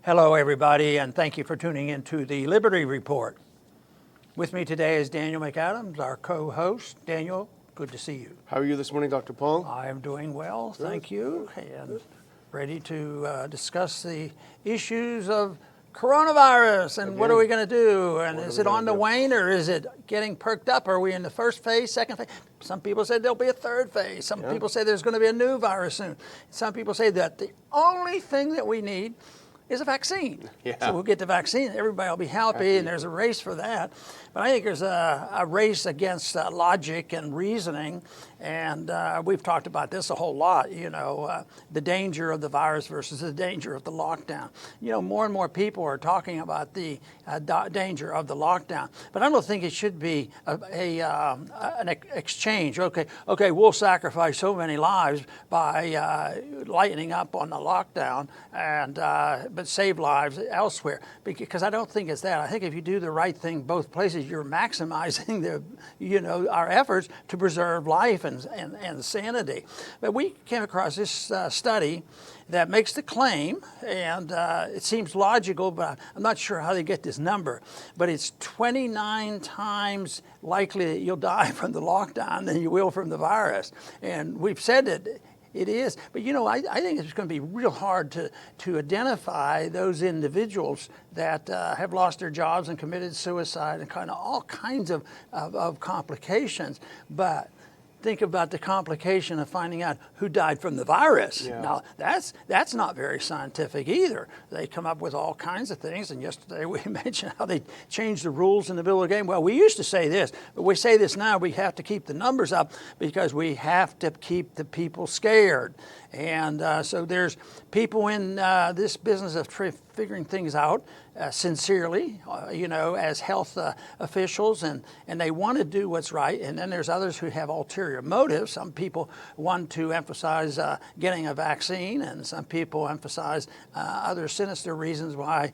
Hello, everybody, and thank you for tuning in to the Liberty Report. With me today is Daniel McAdams, our co-host. Daniel, good to see you. How are you this morning, Dr. Paul? I am doing well, thank you, and ready to discuss the issues of coronavirus and what are we going to do, and is it on the wane or is it getting perked up? Are we in the first phase, second phase? Some people say there'll be a third phase. Some people say there's going to be a new virus soon. Some people say that the only thing that we need is a vaccine. So we'll get the vaccine, everybody will be happy, and there's a race for that. But I think there's a race against logic and reasoning, and we've talked about this a whole lot, the danger of the virus versus the danger of the lockdown. More and more people are talking about the danger of the lockdown, but I don't think it should be an exchange. Okay, we'll sacrifice so many lives by lightening up on the lockdown, but save lives elsewhere, because I don't think it's that. I think if you do the right thing both places, you're maximizing our efforts to preserve life and sanity. But we came across this study that makes the claim, and it seems logical, but I'm not sure how they get this number, but it's 29 times likely that you'll die from the lockdown than you will from the virus. And we've said that it is, but I think it's going to be real hard to identify those individuals that have lost their jobs and committed suicide and kind of all kinds of complications. But think about the complication of finding out who died from the virus. Now, that's not very scientific either. They come up with all kinds of things, and yesterday we mentioned how they changed the rules in the Bill of Game. Well, we used to say this, but we say this now, we have to keep the numbers up because we have to keep the people scared. And so there's people in this business of figuring things out sincerely, as health officials, and they want to do what's right. And then there's others who have ulterior motives. Some people want to emphasize getting a vaccine, and some people emphasize other sinister reasons why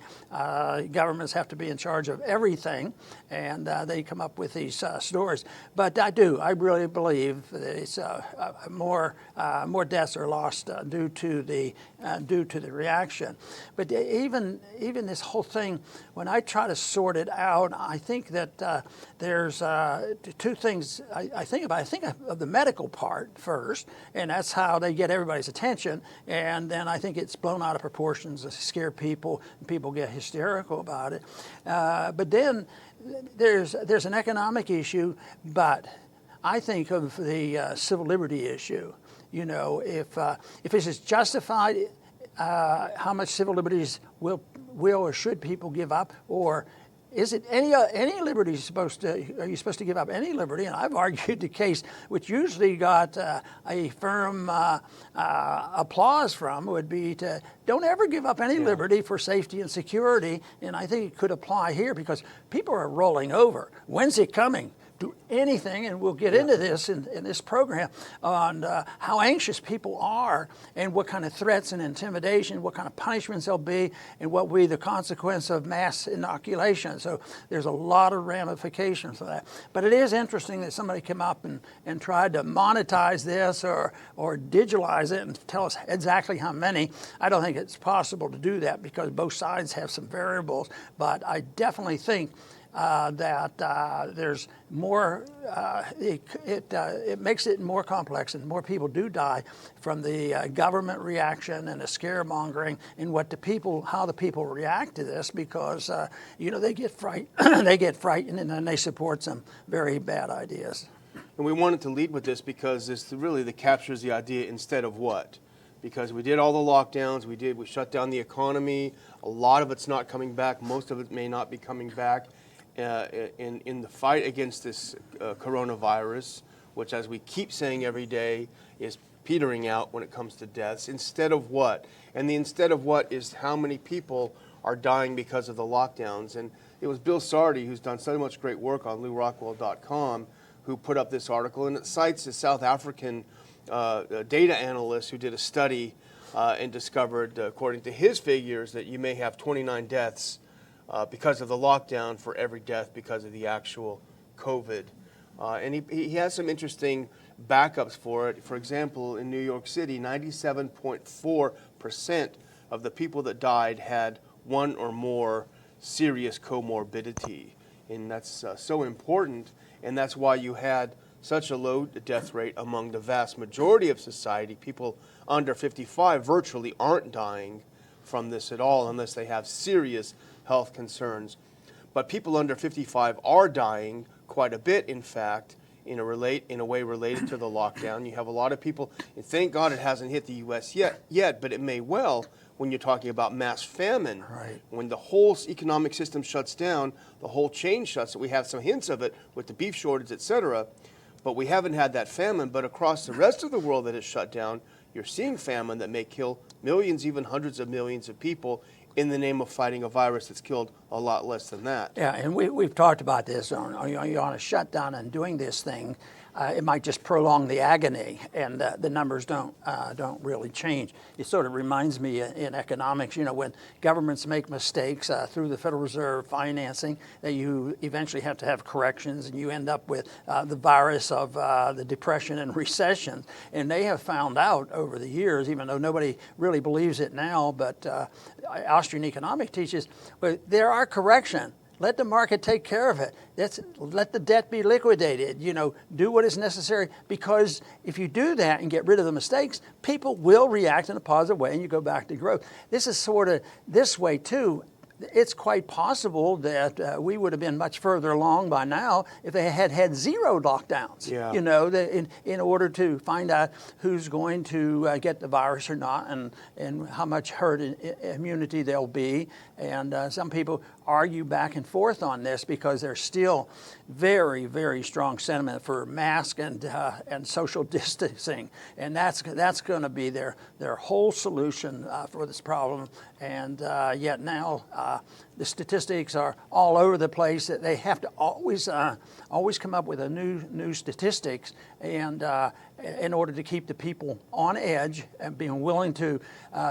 governments have to be in charge of everything, and they come up with these stories. But I really believe that it's more deaths are lost due to the reaction. But even this whole thing, when I try to sort it out, I think that there's two things I think about. I think of the medical part first, and that's how they get everybody's attention. And then I think it's blown out of proportions to scare people, and people get hysterical about it. But then there's an economic issue, but I think of the civil liberty issue. If this is justified, how much civil liberties will or should people give up, or is it any liberty are you supposed to give up any liberty? And I've argued the case, which usually got a firm applause from, would be to don't ever give up any liberty for safety and security. And I think it could apply here because people are rolling over. When's it coming? Do anything, and we'll get into this in this program, on how anxious people are and what kind of threats and intimidation, what kind of punishments there'll be, and what will be the consequence of mass inoculation. So there's a lot of ramifications for that. But it is interesting that somebody came up and tried to monetize this or digitalize it and tell us exactly how many. I don't think it's possible to do that because both sides have some variables, but I definitely think that there's more, it makes it more complex, and more people do die from the government reaction and the scaremongering and how the people react to this, because they get they get frightened, and then they support some very bad ideas. And we wanted to lead with this because this really captures the idea instead of what. Because we did all the lockdowns, we shut down the economy. A lot of it's not coming back. Most of it may not be coming back. In the fight against this coronavirus, which, as we keep saying every day, is petering out when it comes to deaths, instead of what? And the instead of what is how many people are dying because of the lockdowns. And it was Bill Sardi, who's done so much great work on LewRockwell.com, who put up this article, and it cites a South African data analyst who did a study and discovered, according to his figures, that you may have 29 deaths because of the lockdown for every death because of the actual COVID. And he has some interesting backups for it. For example, in New York City, 97.4% of the people that died had one or more serious comorbidity. And that's so important, and that's why you had such a low death rate among the vast majority of society. People under 55 virtually aren't dying from this at all unless they have serious health concerns. But people under 55 are dying quite a bit, in fact, in a way related to the lockdown. You have a lot of people, and thank God it hasn't hit the U.S. yet, but it may well when you're talking about mass famine. Right. When the whole economic system shuts down, the whole chain shuts. We have some hints of it with the beef shortage, et cetera, but we haven't had that famine. But across the rest of the world that is shut down, you're seeing famine that may kill millions, even hundreds of millions of people in the name of fighting a virus that's killed a lot less than that. Yeah, and we've talked about this on a shutdown and doing this thing. It might just prolong the agony, and the numbers don't really change. It sort of reminds me in economics, when governments make mistakes through the Federal Reserve financing, that you eventually have to have corrections, and you end up with the virus of the Depression and recession. And they have found out over the years, even though nobody really believes it now, but Austrian economic teaches, but there are corrections. Let the market take care of it. Let the debt be liquidated. Do what is necessary, because if you do that and get rid of the mistakes, people will react in a positive way and you go back to growth. This is sort of this way too. It's quite possible that we would have been much further along by now if they had zero lockdowns. Yeah. In order to find out who's going to get the virus or not, and how much herd immunity there'll be. And some people argue back and forth on this because there's still very, very strong sentiment for mask and social distancing, and that's going to be their whole solution for this problem. And yet now the statistics are all over the place. That they have to always come up with a new statistics, and in order to keep the people on edge and being willing to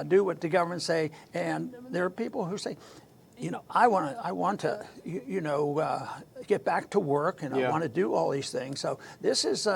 do what the government say. And there are people who say, I want to get back to work, and I want to do all these things. So this is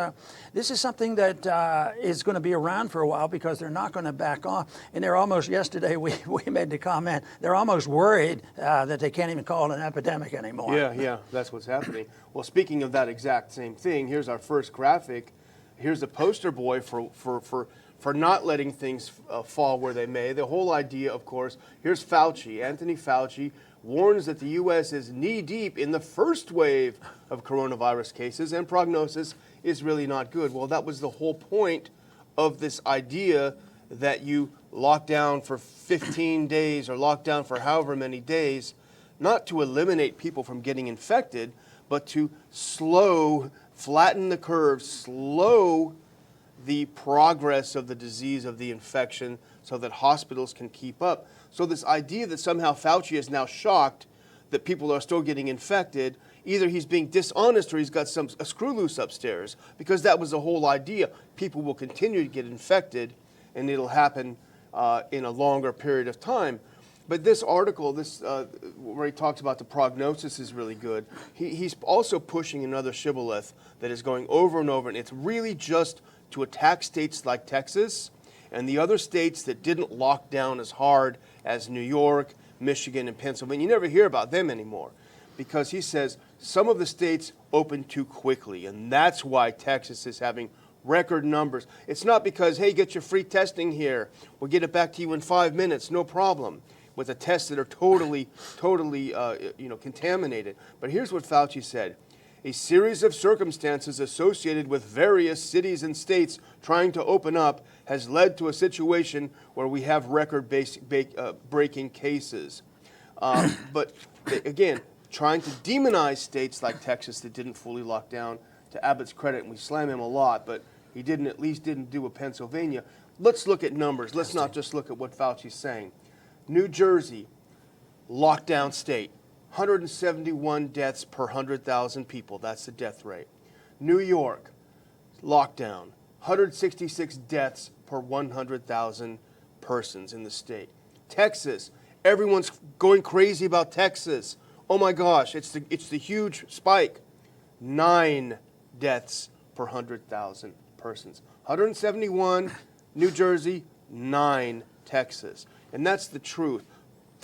something that is going to be around for a while, because they're not going to back off. And they're almost, yesterday we made the comment, they're almost worried that they can't even call it an epidemic anymore. Yeah, that's what's happening. Well, speaking of that exact same thing, here's our first graphic. Here's a poster boy for not letting things fall where they may. The whole idea, of course, here's Fauci. Anthony Fauci warns that the U.S. is knee-deep in the first wave of coronavirus cases, and prognosis is really not good. Well, that was the whole point of this idea that you lock down for 15 days or lock down for however many days, not to eliminate people from getting infected, but to flatten the curve, slow the progress of the disease, of the infection, so that hospitals can keep up. So this idea that somehow Fauci is now shocked that people are still getting infected, either he's being dishonest or he's got a screw loose upstairs, because that was the whole idea. People will continue to get infected, and it'll happen in a longer period of time. But this article, where he talks about the prognosis, is really good. He's also pushing another shibboleth that is going over and over, and it's really just to attack states like Texas and the other states that didn't lock down as hard as New York, Michigan, and Pennsylvania. You never hear about them anymore, because he says some of the states opened too quickly, and that's why Texas is having record numbers. It's not because, hey, get your free testing here, we'll get it back to you in 5 minutes, no problem, with the tests that are totally contaminated. But here's what Fauci said. A series of circumstances associated with various cities and states trying to open up has led to a situation where we have record-breaking cases. But again, trying to demonize states like Texas that didn't fully lock down, to Abbott's credit, and we slam him a lot, but he at least didn't do a Pennsylvania. Let's look at numbers. Let's not just look at what Fauci's saying. New Jersey, lockdown state. 171 deaths per 100,000 people. That's the death rate. New York, lockdown. 166 deaths per 100,000 persons in the state. Texas, everyone's going crazy about Texas. Oh my gosh, it's the huge spike. 9 deaths per 100,000 persons. 171 New Jersey, 9 Texas. And that's the truth.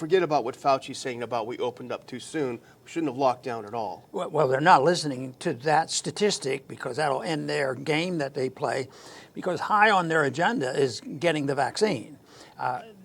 forget about what Fauci's saying about we opened up too soon. We shouldn't have locked down at all. Well, they're not listening to that statistic because that'll end their game that they play, because high on their agenda is getting the vaccine.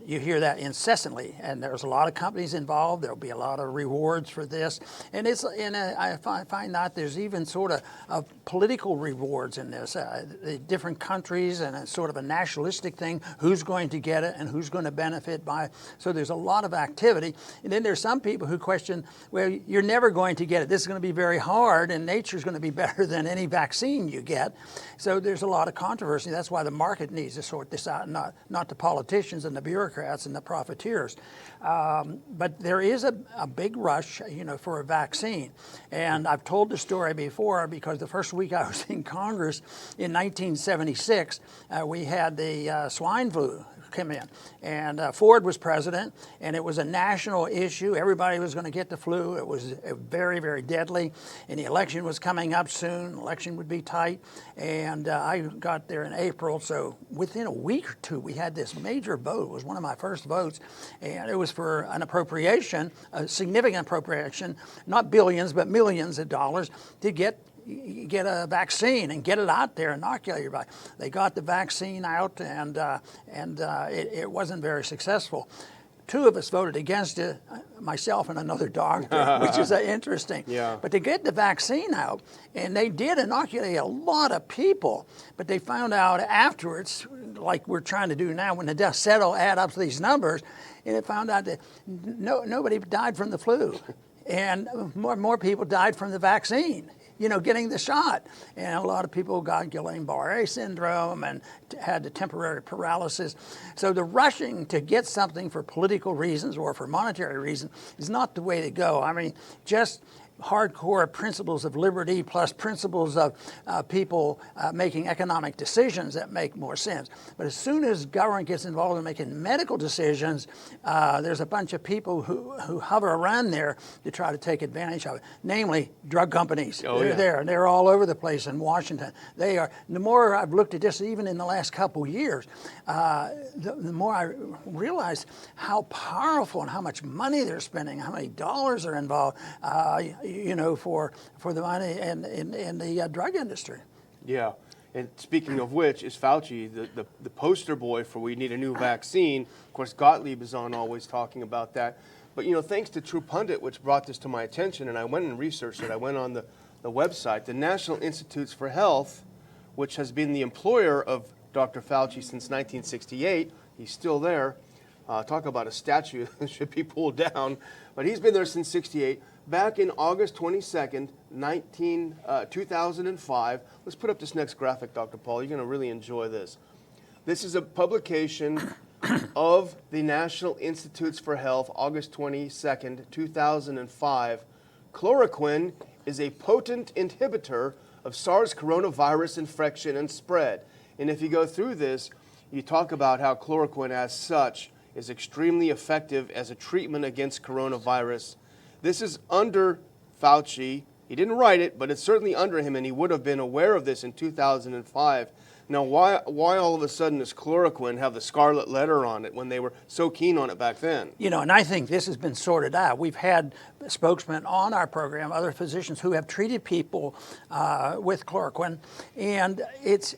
You hear that incessantly, and there's a lot of companies involved. There'll be a lot of rewards for this, and I find that there's even sort of political rewards in this. The different countries, and it's sort of a nationalistic thing. Who's going to get it, and who's going to benefit by it? So there's a lot of activity, and then there's some people who question, well, you're never going to get it. This is going to be very hard, and nature's going to be better than any vaccine you get. So there's a lot of controversy. That's why the market needs to sort this out, not the politicians and the bureaucrats and the profiteers. But there is a big rush, for a vaccine. And I've told the story before because the first week I was in Congress in 1976, we had the swine flu come in. And Ford was president, and it was a national issue. Everybody was going to get the flu. It was very, very deadly. And the election was coming up soon. The election would be tight. And I got there in April. So within a week or two, we had this major vote. It was one of my first votes. And it was for an appropriation, a significant appropriation, not billions, but millions of dollars to get a vaccine and get it out there, inoculate everybody. They got the vaccine out, and it wasn't very successful. Two of us voted against it, myself and another doctor, which is interesting. Yeah. But to get the vaccine out, and they did inoculate a lot of people, but they found out afterwards, like we're trying to do now, when the deaths settle, add up to these numbers, and it found out that nobody died from the flu, and more people died from the vaccine. Getting the shot. And a lot of people got Guillain-Barré syndrome and had the temporary paralysis. So the rushing to get something for political reasons or for monetary reasons is not the way to go. I mean, just hardcore principles of liberty plus principles of people making economic decisions that make more sense. But as soon as government gets involved in making medical decisions, there's a bunch of people who hover around there to try to take advantage of it, namely drug companies. They're there, and they're all over the place in Washington. They are. The more I've looked at this, even in the last couple years, the more I realize how powerful and how much money they're spending, how many dollars are involved. For the money in the drug industry. Yeah. And speaking of which, is Fauci the poster boy for we need a new vaccine. Of course, Gottlieb is on always talking about that. But, thanks to True Pundit, which brought this to my attention, and I went and researched it. I went on the website, the National Institutes for Health, which has been the employer of Dr. Fauci since 1968. He's still there. Talk about a statue that should be pulled down. But he's been there since 68. Back in August 22nd, 2005, let's put up this next graphic, Dr. Paul. You're going to really enjoy this. This is a publication of the National Institutes for Health, August 22nd, 2005. Chloroquine is a potent inhibitor of SARS coronavirus infection and spread. And if you go through this, you talk about how chloroquine as such is extremely effective as a treatment against coronavirus. This is under Fauci. He didn't write it, but it's certainly under him, and he would have been aware of this in 2005. Now, why all of a sudden does chloroquine have the scarlet letter on it when they were so keen on it back then? And I think this has been sorted out. We've had spokesmen on our program, other physicians who have treated people with chloroquine, and it's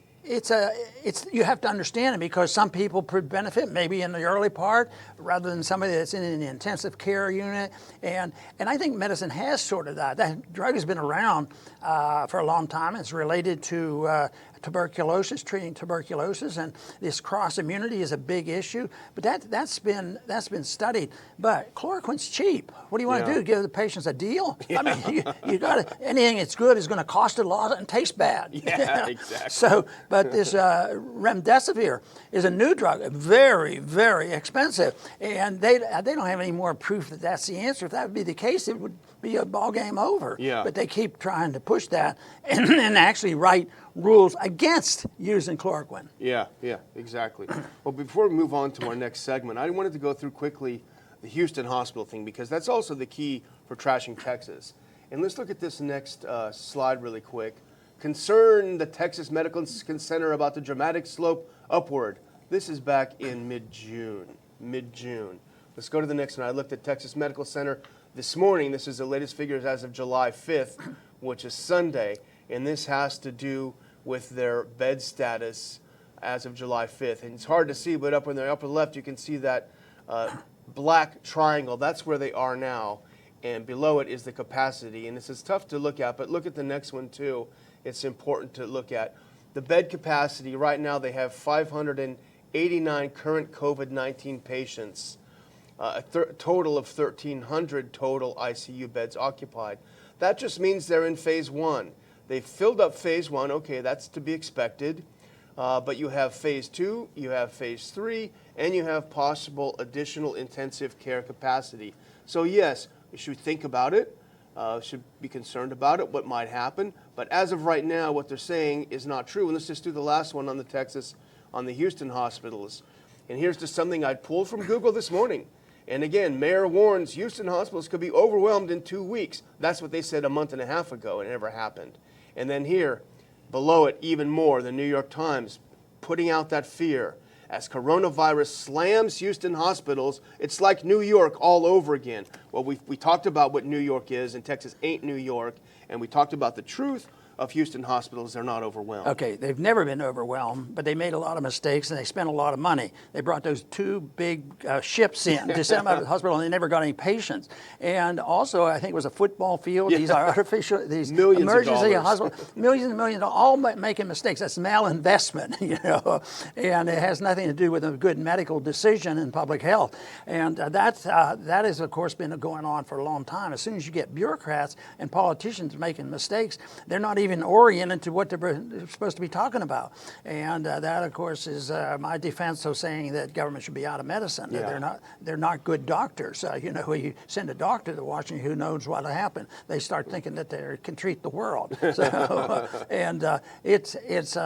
you have to understand it because some people benefit maybe in the early part rather than somebody that's in an intensive care unit. And I think medicine has sorted out. That drug has been around for a long time. It's related to tuberculosis, treating tuberculosis, and this cross immunity is a big issue. But that's been studied. But chloroquine's cheap. What do you want to do? Give the patients a deal? Yeah. I mean, you got to, anything that's good is going to cost a lot and taste bad. Yeah, exactly. So, but this remdesivir is a new drug, very, very expensive, and they don't have any more proof that that's the answer. If that would be the case, it would be a ball game over. Yeah. But they keep trying to push that and actually write rules against using chloroquine. Yeah, exactly. Well, before we move on to our next segment, I wanted to go through quickly the Houston hospital thing because that's also the key for trashing Texas. And let's look at this next slide really quick. Concern the Texas Medical Center about the dramatic slope upward. This is back in mid-June. Let's go to the next one. I looked at Texas Medical Center this morning. This is the latest figures as of July 5th, which is Sunday. And this has to do with their bed status as of July 5th. And it's hard to see, but up in the upper left, you can see that black triangle. That's where they are now. And below it is the capacity. And this is tough to look at, but look at the next one too. It's important to look at. The bed capacity, right now they have 589 current COVID-19 patients, a total of 1,300 total ICU beds occupied. That just means they're in phase 1. They've filled up phase 1, okay, that's to be expected. But you have phase 2, you have phase 3, and you have possible additional intensive care capacity. So yes, you should think about it, should be concerned about it, what might happen. But as of right now, what they're saying is not true. And let's just do the last one on the Houston hospitals. And here's just something I pulled from Google this morning. And again, Mayor warns Houston hospitals could be overwhelmed in 2 weeks. That's what they said a month and a half ago. It never happened. And then here, below it, even more, the New York Times putting out that fear. As coronavirus slams Houston hospitals, it's like New York all over again. Well, we talked about what New York is, and Texas ain't New York, and we talked about the truth of Houston hospitals. They're not overwhelmed. Okay, they've never been overwhelmed, but they made a lot of mistakes and they spent a lot of money. They brought those 2 big ships in to send them out of the hospital, and they never got any patients. And also, I think it was a football field. Yeah. These are artificial, these millions emergency of dollars. hospitals, millions and millions, all making mistakes. That's malinvestment, you know, and it has nothing to do with a good medical decision in public health. And that has, of course, been going on for a long time. As soon as you get bureaucrats and politicians making mistakes, they're not even oriented to what they're supposed to be talking about. And that, of course, is my defense of saying that government should be out of medicine. Yeah. They're not good doctors. You know, when you send a doctor to Washington, who knows what will happen? They start thinking that they can treat the world. So, and it's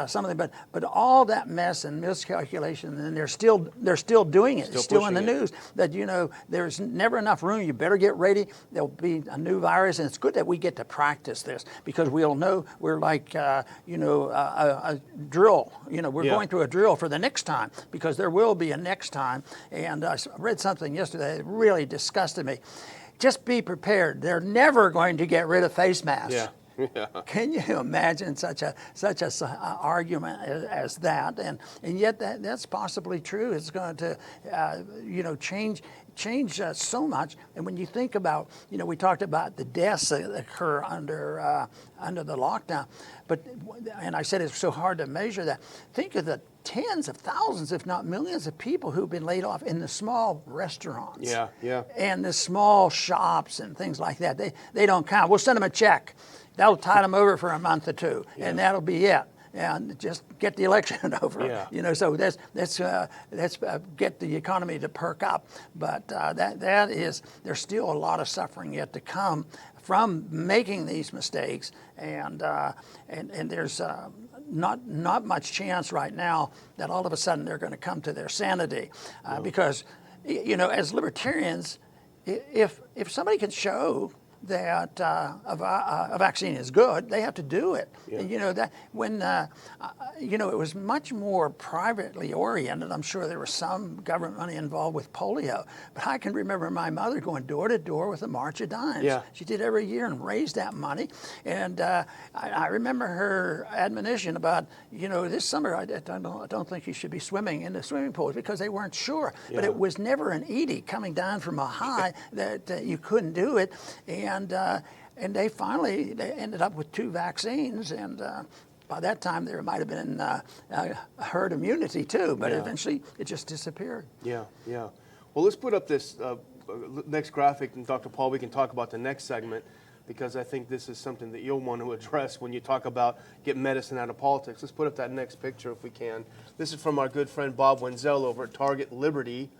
something. But all that mess and miscalculation, and they're still doing it. It's still in the news that, you know, there's never enough room. You better get ready. There'll be a new virus, and it's good that we get to practice this because we'll know. We're like, you know, a drill. You know, we're going through a drill for the next time because there will be a next time. And I read something yesterday that really disgusted me. Just be prepared. They're never going to get rid of face masks. Yeah. Yeah. Can you imagine such a argument as that? And yet that's possibly true. It's going to, you know, change so much. And when you think about, you know, we talked about the deaths that occur under the lockdown, and I said it's so hard to measure that. Think of the tens of thousands, if not millions, of people who've been laid off in the small restaurants. Yeah, yeah. And the small shops and things like that. They don't count. We'll send them a check. That'll tide them over for a month or two, and that'll be it. And just get the election over. Yeah. You know, so let's get the economy to perk up. But there's still a lot of suffering yet to come from making these mistakes, and there's not much chance right now that all of a sudden they're going to come to their sanity, because, you know, as libertarians, if somebody can show that a vaccine is good, they have to do it. Yeah. And, you know, that when, you know, it was much more privately oriented. I'm sure there was some government money involved with polio, but I can remember my mother going door to door with a March of Dimes. Yeah. She did every year and raised that money. And I remember her admonition about, you know, this summer I don't think you should be swimming in the swimming pools because they weren't sure. Yeah. But it was never an edict coming down from a high that you couldn't do it. And they finally ended up with 2 vaccines, and by that time there might have been herd immunity too, but eventually it just disappeared. Yeah, yeah. Well, let's put up this next graphic, and Dr. Paul, we can talk about the next segment, because I think this is something that you'll want to address when you talk about getting medicine out of politics. Let's put up that next picture if we can. This is from our good friend Bob Wenzel over at Target Liberty.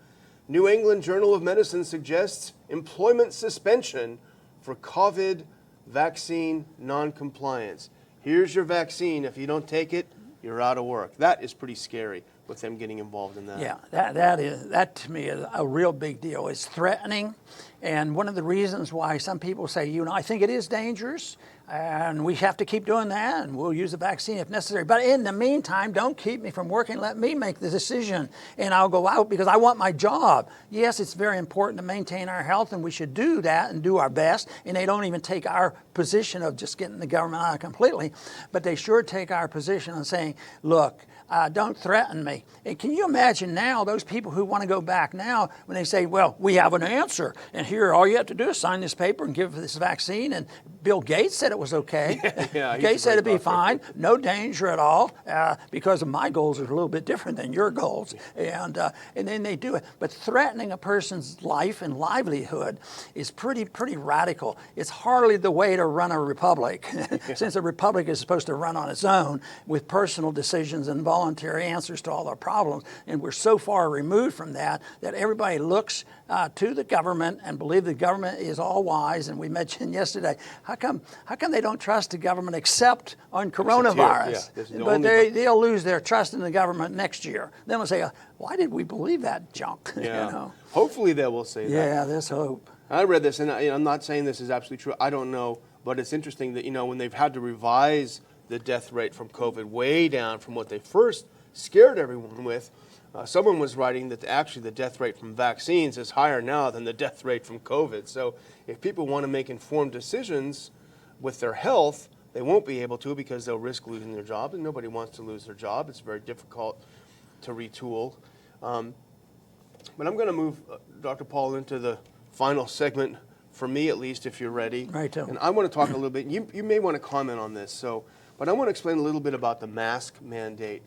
New England Journal of Medicine suggests employment suspension for COVID vaccine noncompliance. Here's your vaccine. If you don't take it, you're out of work. That is pretty scary. with them getting involved in that. Yeah, that to me is a real big deal. It's threatening, and one of the reasons why some people say, I think it is dangerous, and we have to keep doing that, and we'll use the vaccine if necessary. But in the meantime, don't keep me from working. Let me make the decision, and I'll go out because I want my job. Yes, it's very important to maintain our health, and we should do that and do our best. And they don't even take our position of just getting the government out completely, but they sure take our position on saying, look, don't threaten me. And can you imagine now those people who want to go back now when they say, well, we have an answer, and here all you have to do is sign this paper and give this vaccine, and Bill Gates said it was okay. Yeah, Gates said it'd be fine, no danger at all, because my goals are a little bit different than your goals, and then they do it. But threatening a person's life and livelihood is pretty radical. It's hardly the way to run a republic, since a republic is supposed to run on its own with personal decisions and voluntary answers to all our problems. And we're so far removed from that everybody looks to the government and believe the government is all wise. And we mentioned yesterday, how come they don't trust the government except on coronavirus? But they'll lose their trust in the government next year. Then they'll say, why did we believe that junk? Yeah. Hopefully they will say that. Yeah, there's hope. I read this, and I'm not saying this is absolutely true. I don't know, but it's interesting that, when they've had to revise the death rate from COVID way down from what they first scared everyone with, someone was writing that actually the death rate from vaccines is higher now than the death rate from COVID. So if people want to make informed decisions with their health, they won't be able to because they'll risk losing their job, and nobody wants to lose their job. It's very difficult to retool. But I'm going to move, Dr. Paul, into the final segment, for me at least, if you're ready. Right. And I want to talk a little bit, you may want to comment on this, but I want to explain a little bit about the mask mandate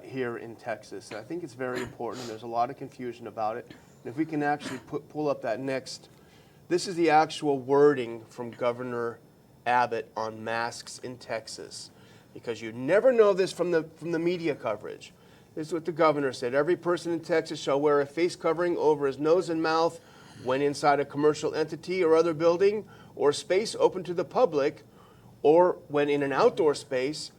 here in Texas. I think it's very important. There's a lot of confusion about it. And if we can actually pull up that next, this is the actual wording from Governor Abbott on masks in Texas, because you never know this from the media coverage. This is what the governor said. Every person in Texas shall wear a face covering over his nose and mouth when inside a commercial entity or other building or space open to the public, or when in an outdoor space,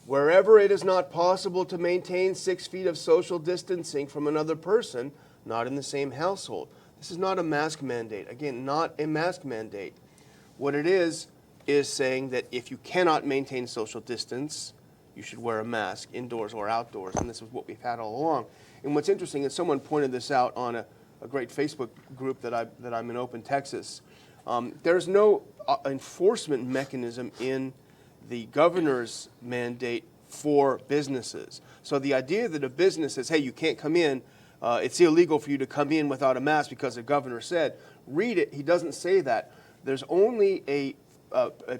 wherever it is not possible to maintain 6 feet of social distancing from another person, not in the same household. This is not a mask mandate. Again, not a mask mandate. What it is saying that if you cannot maintain social distance, you should wear a mask indoors or outdoors, and this is what we've had all along. And what's interesting is someone pointed this out on a great Facebook group that I'm in, Open Texas. There's no enforcement mechanism in the governor's mandate for businesses. So the idea that a business says, hey, you can't come in, it's illegal for you to come in without a mask because the governor said, read it, he doesn't say that. There's only a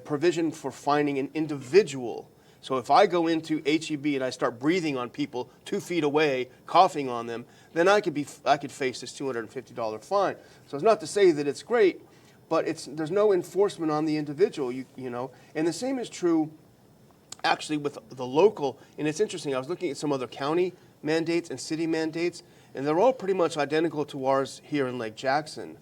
provision for finding an individual. So if I go into HEB and I start breathing on people 2 feet away, coughing on them, then I could face this $250 fine. So it's not to say that it's great, but there's no enforcement on the individual, you know. And the same is true actually with the local. And it's interesting, I was looking at some other county mandates and city mandates, and they're all pretty much identical to ours here in Lake Jackson,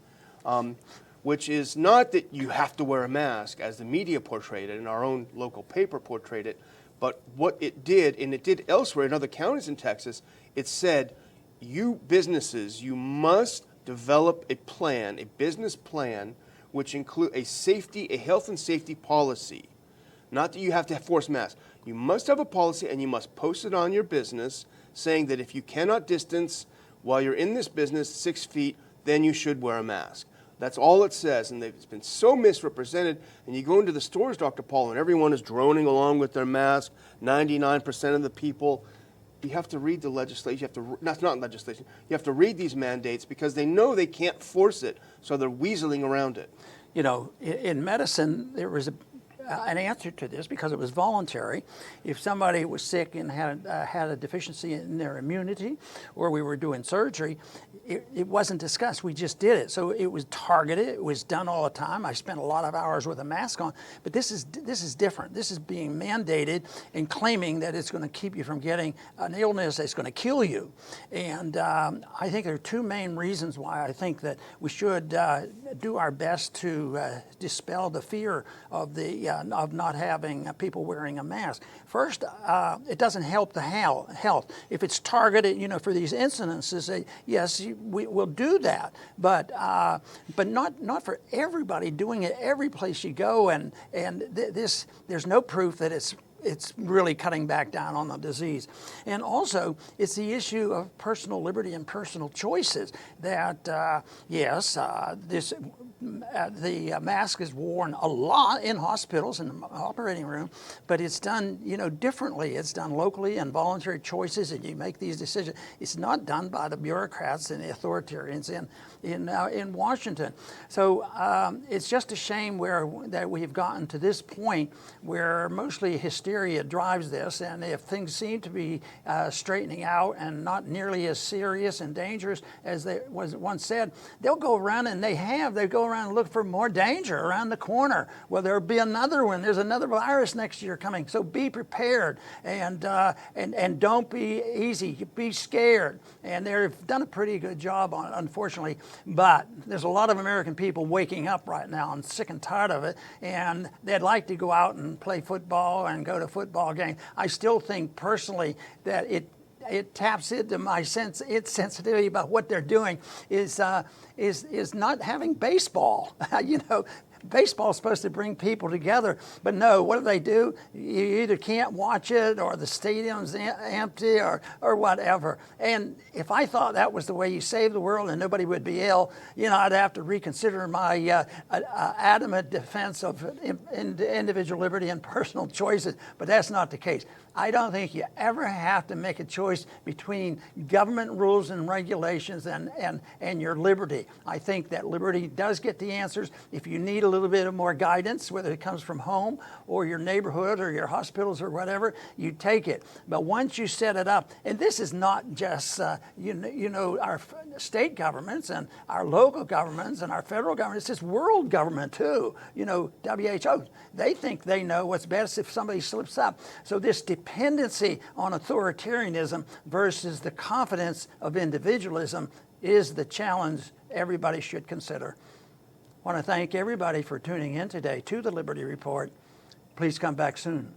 which is not that you have to wear a mask as the media portrayed it and our own local paper portrayed it, but what it did, and it did elsewhere in other counties in Texas, it said, you businesses, you must develop a plan, a business plan, which include a health and safety policy. Not that you have to force masks. You must have a policy, and you must post it on your business saying that if you cannot distance while you're in this business 6 feet, then you should wear a mask. That's all it says, and it's been so misrepresented. And you go into the stores, Dr. Paul, and everyone is droning along with their mask, 99% of the people. You have to read the legislation. That's not legislation. You have to read these mandates because they know they can't force it, so they're weaseling around it. You know, in medicine, there was an answer to this because it was voluntary. If somebody was sick and had a deficiency in their immunity, or we were doing surgery, it wasn't discussed. We just did it. So it was targeted. It was done all the time. I spent a lot of hours with a mask on. But this is different. This is being mandated and claiming that it's going to keep you from getting an illness that's going to kill you. And I think there are two main reasons why I think that we should do our best to dispel the fear of of not having people wearing a mask. First, it doesn't help the health. If it's targeted, for these incidences, yes, we will do that, but not for everybody. Doing it every place you go, there's no proof that it's really cutting back down on the disease. And also, it's the issue of personal liberty and personal choices that, the mask is worn a lot in hospitals, in the operating room, but it's done, differently. It's done locally and voluntary choices, and you make these decisions. It's not done by the bureaucrats and the authoritarians in Washington. So it's just a shame that we've gotten to this point where mostly hysteria drives this, and if things seem to be straightening out and not nearly as serious and dangerous as was once said, they'll go around, and they go around and look for more danger around the corner. Well, there'll be another one. There's another virus next year coming. So be prepared, and don't be easy. Be scared. And they've done a pretty good job on it, unfortunately. But there's a lot of American people waking up right now and sick and tired of it, and they'd like to go out and play football and go to football games. I still think personally that it taps into its sensitivity about what they're doing is not having baseball. Baseball is supposed to bring people together, but no, what do? You either can't watch it, or the stadium's empty, or whatever. And if I thought that was the way you save the world and nobody would be ill, I'd have to reconsider my adamant defense of individual liberty and personal choices, but that's not the case. I don't think you ever have to make a choice between government rules and regulations and your liberty. I think that liberty does get the answers. If you need a little bit of more guidance, whether it comes from home or your neighborhood or your hospitals or whatever, you take it. But once you set it up, and this is not just our state governments and our local governments and our federal government, it's this world government too. WHO, they think they know what's best if somebody slips up. So this dependency on authoritarianism versus the confidence of individualism is the challenge everybody should consider. I want to thank everybody for tuning in today to the Liberty Report. Please come back soon.